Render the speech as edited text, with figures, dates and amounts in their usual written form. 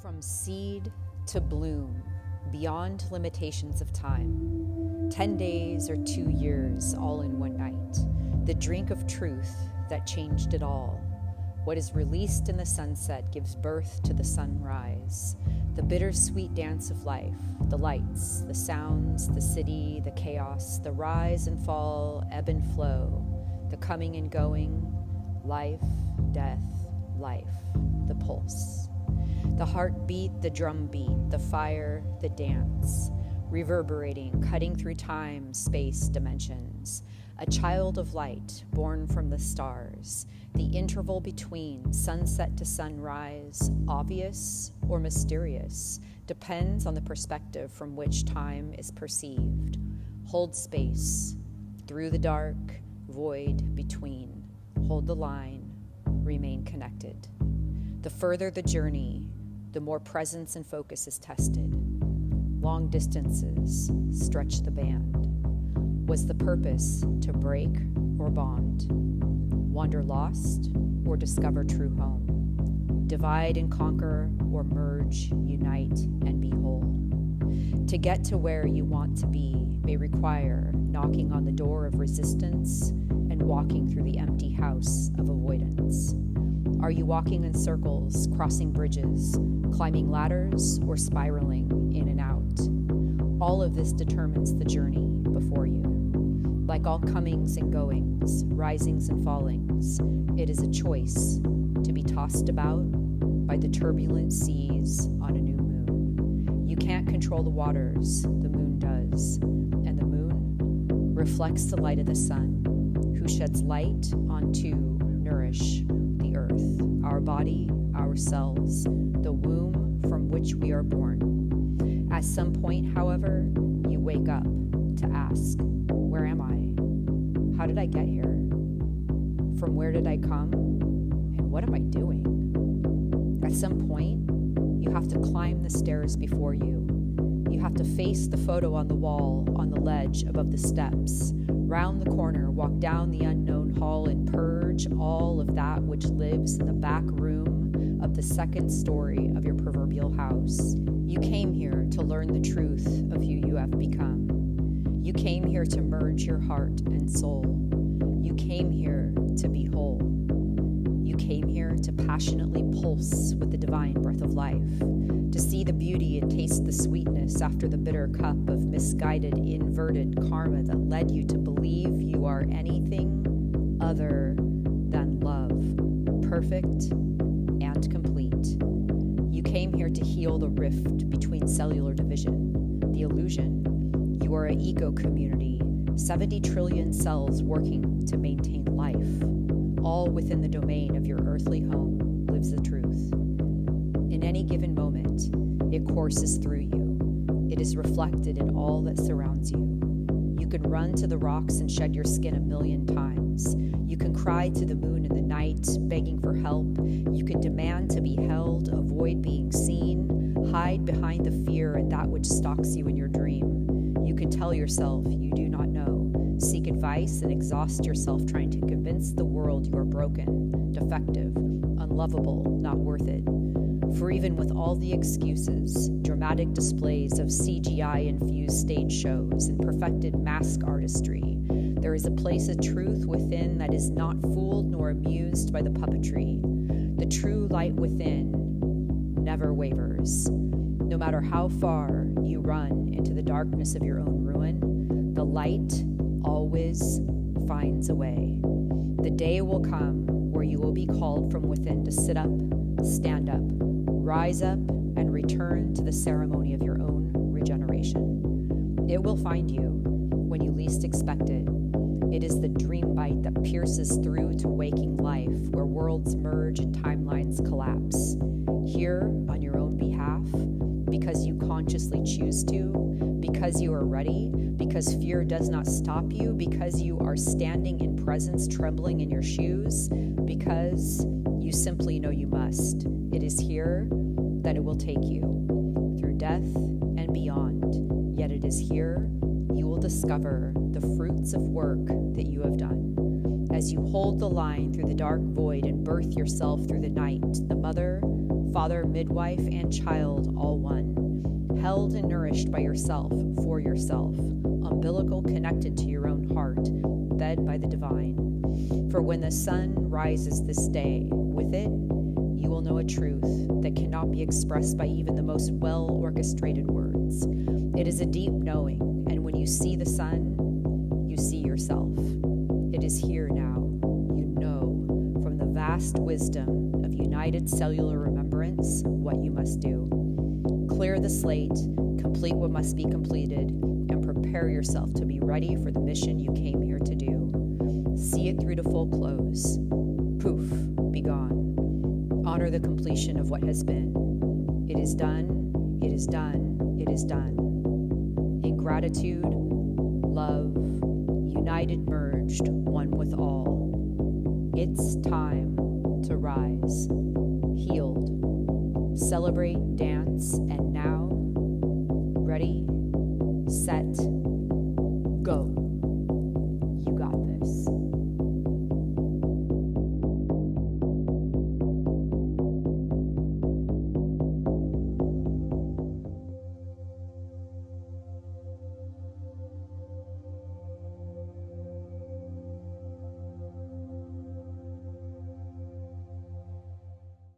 From seed to bloom, beyond limitations of time, 10 days or 2 years, all in one night, the drink of truth that changed it all. What is released in the sunset gives birth to the sunrise, the bittersweet dance of life, the lights, the sounds, the city, the chaos, the rise and fall, ebb and flow, the coming and going, life, death, life, the pulse. The heartbeat, the drumbeat, the fire, the dance, reverberating, cutting through time, space, dimensions. A child of light, born from the stars. The interval between sunset to sunrise, obvious or mysterious, depends on the perspective from which time is perceived. Hold space, through the dark, void between. Hold the line, remain connected. The further the journey, the more presence and focus is tested. Long distances stretch the band. Was the purpose to break or bond? Wander lost or discover true home? Divide and conquer or merge, unite, and be whole? To get to where you want to be may require knocking on the door of resistance and walking through the empty house of avoidance. Are you walking in circles, crossing bridges, climbing ladders, or spiraling in and out? All of this determines the journey before you. Like all comings and goings, risings and fallings, it is a choice to be tossed about by the turbulent seas on a new moon. You can't control the waters, the moon does, and the moon reflects the light of the sun, who sheds light onto nourish the earth, our body, our cells, the womb from which we are born. At some point, however, you wake up to ask, where am I? How did I get here? From where did I come? And what am I doing? At some point, you have to climb the stairs before you. You have to face the photo on the wall, on the ledge above the steps, round the corner, walk down the unknown hall and purge all of that which lives in the back room of the second story of your proverbial house. You came here to learn the truth of who you have become. You came here to merge your heart and soul. You came here to be whole. You came here to passionately pulse with the divine breath of life, to see the beauty and taste the sweetness after the bitter cup of misguided, inverted karma that led you to believe you are anything other than love, perfect and complete. You came here to heal the rift between cellular division, the illusion. You are an eco-community, 70 trillion cells working to maintain life. All within the domain of your earthly home lives the truth. In any given moment, it courses through you. It is reflected in all that surrounds you. You can run to the rocks and shed your skin 1,000,000 times. You can cry to the moon in the night, begging for help. You can demand to be held, avoid being seen, hide behind the fear and that which stalks you in your dream. You can tell yourself you do not know, seek advice and exhaust yourself trying to convince the world you are broken, defective, unlovable, not worth it. For even with all the excuses, dramatic displays of CGI-infused stage shows and perfected mask artistry, there is a place of truth within that is not fooled nor amused by the puppetry. The true light within never wavers. No matter how far you run into the darkness of your own ruin, the light always finds a way. The day will come where you will be called from within to sit up, stand up, rise up, and return to the ceremony of your own regeneration. It will find you when you least expect it. It is the dream bite that pierces through to waking life, where worlds merge and timelines collapse. Here, on your own behalf, because you consciously choose to, because you are ready, because fear does not stop you, because you are standing in presence, trembling in your shoes, because you simply know you must. It is here that it will take you, through death and beyond. Yet it is here you will discover the fruits of work that you have done. As you hold the line through the dark void and birth yourself through the night, the mother, father, midwife, and child, all one, held and nourished by yourself, for yourself, umbilical connected to your own heart, fed by the divine. For when the sun rises this day, with it, you will know a truth that cannot be expressed by even the most well-orchestrated words. It is a deep knowing, and when you see the sun, you see yourself. It is here now. You know, from the vast wisdom of united cellular remembrance, what you must do. Clear the slate, complete what must be completed, and prepare yourself to be ready for the mission you came here to do. See it through to full close. Poof, be gone. Honor the completion of what has been. It is done, it is done, it is done. In gratitude, love, united, merged, one with all. It's time to rise, healed, celebrate, dance, and now, ready, set, go.